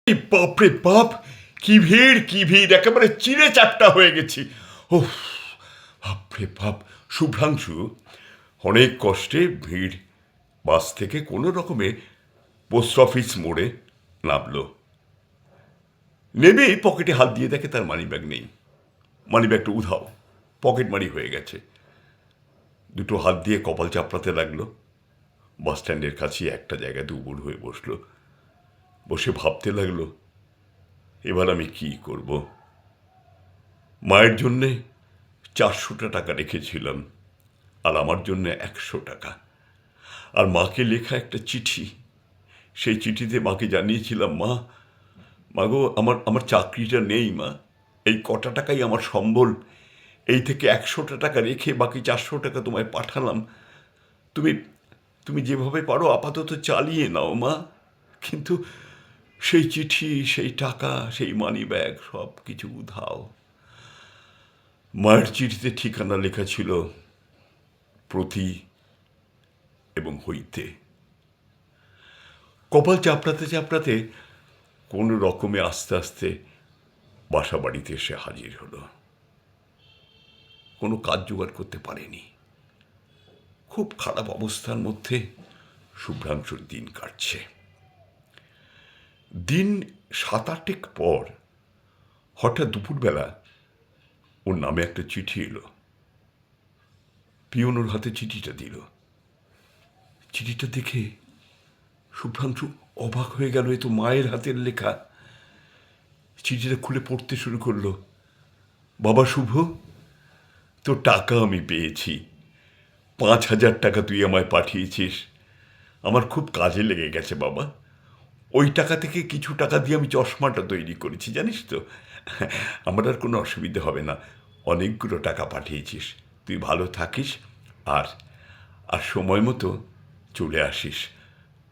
বাপরে বাপ, কি ভিড়, একেবারে চিড়ে চ্যাপ্টা হয়ে গেছি। ও বাপরে বাপ। শুভ্রাংশু অনেক কষ্টে ভিড় বাস থেকে কোনো রকমে পোস্ট অফিস মোড়ে নামলো। নেমেই পকেটে হাত দিয়ে দেখে তার মানিব্যাগ নেই। মানিব্যাগটা উধাও, পকেট মারি হয়ে গেছে। দুটো হাত দিয়ে কপাল চাপড়াতে লাগলো। বাস স্ট্যান্ডের কাছে একটা জায়গায় উবুড় হয়ে বসলো। বসে ভাবতে লাগলো, এবার আমি কি করব। মায়ের জন্যে 400টা টাকা রেখেছিলাম, আর আমার জন্য 100 টাকা, আর মাকে লেখা একটা চিঠি। সেই চিঠিতে মাকে জানিয়েছিলাম, মা গো, আমার চাকরিটা নেই মা, এই কটা টাকাই আমার সম্বল, এই থেকে 100টা টাকা রেখে বাকি 400 টাকা তোমায় পাঠালাম, তুমি তুমি যেভাবে পারো আপাতত চালিয়ে নাও মা। কিন্তু সেই চিঠি, সেই টাকা, সেই মানিব্যাগ সব কিছু উধাও। মায়ের চিঠিতে ঠিকানা লেখা ছিল প্রতি এবং হইতে। কপাল চাপড়াতে চাপড়াতে কোনো রকমে আস্তে আস্তে বাসা বাড়িতে এসে হাজির হলো। কোনো কাজ জোগাড় করতে পারেনি। খুব খারাপ অবস্থার মধ্যে শুভ্রাংশুর দিন কাটছে। দিন 7-8 পর হঠাৎ দুপুরবেলা ওর নামে একটা চিঠি এলো। পিয়ন ওর হাতে চিঠিটা দিল। চিঠিটা দেখে শুভ্রাংশু অবাক হয়ে গেল, এ তো মায়ের হাতের লেখা। চিঠিটা খুলে পড়তে শুরু করলো। বাবা শুভ, তোর টাকা আমি পেয়েছি। 5,000 টাকা তুই আমায় পাঠিয়েছিস। আমার খুব কাজে লেগে গেছে বাবা। ওই টাকা থেকে কিছু টাকা দিয়ে আমি চশমাটা তৈরি করেছি, জানিস তো। আমার আর কোনো অসুবিধে হবে না। অনেকগুলো টাকা পাঠিয়েছিস, তুই ভালো থাকিস, আর আর সময় মতো চলে আসিস।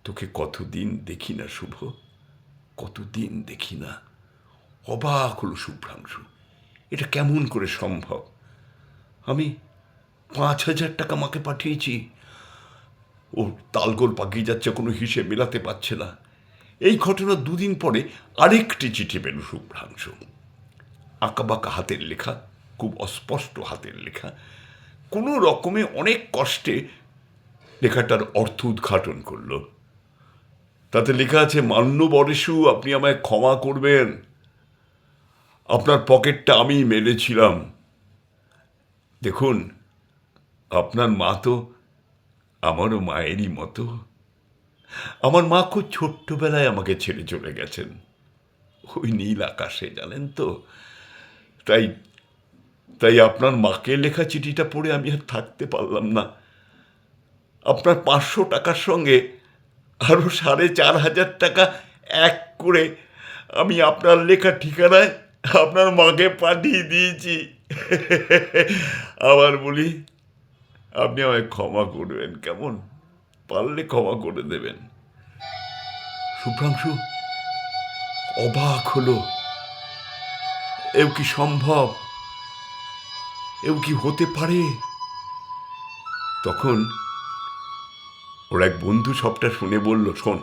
তোকে কতদিন দেখি না শুভ, কতদিন দেখি না। অবাক হলো শুভ্রাংশু, এটা কেমন করে সম্ভব? আমি 5,000 টাকা মাকে পাঠিয়েছি, ও তালগোল পাকিয়ে যাচ্ছে, কোনো হিসেব মেলাতে পারছে না। এই ঘটনা 2 দিন পরে আরেকটি চিঠি পেল শুভ্রাংশু। আঁকাবাঁকা হাতের লেখা, খুব অস্পষ্ট হাতের লেখা। কোনো রকমে অনেক কষ্টে লেখাটার অর্থ উদ্ঘাটন করলো। তাতে লেখা আছে, মান্যবরেশু, আপনি আমায় ক্ষমা করবেন। আপনার পকেটটা আমি মেলেছিলাম। দেখুন, আপনার মা তো আমারও মায়েরই মতো। আমার মা খুব ছোট্টবেলায় আমাকে ছেড়ে চলে গেছেন, ওই নীল আকাশে, জানেন তো। তাই তাই আপনার মাকে লেখা চিঠিটা পড়ে আমি আর থাকতে পারলাম না। আপনার 500 টাকার সঙ্গে আরো 4,500 টাকা এক করে আমি আপনার লেখা ঠিকানায় আপনার মাকে পাঠিয়ে দিয়েছি। আবার বলি, আপনি আমায় ক্ষমা করবেন, কেমন? পারলে ক্ষমা করে দেবেন। শুভ্রাংশু অবাক হলো, এও কি সম্ভব? এও কি হতে পারে? তখন ওর এক বন্ধু সবটা শুনে বলল, শোন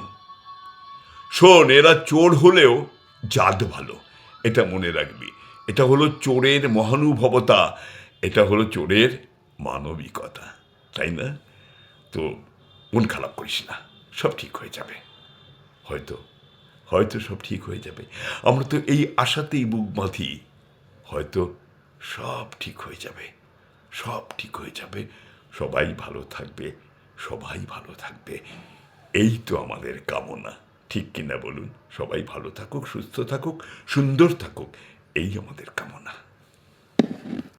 শোন, এরা চোর হলেও জাত ভালো, এটা মনে রাখবি। এটা হলো চোরের মহানুভবতা, এটা হলো চোরের মানবিকতা, তাই না? তো মন খারাপ করিস না, সব ঠিক হয়ে যাবে। হয়তো হয়তো সব ঠিক হয়ে যাবে। আমরা তো এই আশাতেই বুক বাঁধি, হয়তো সব ঠিক হয়ে যাবে, সব ঠিক হয়ে যাবে। সবাই ভালো থাকবে, সবাই ভালো থাকবে, এই তো আমাদের কামনা। ঠিক কিনা বলুন? সবাই ভালো থাকুক, সুস্থ থাকুক, সুন্দর থাকুক, এই আমাদের কামনা।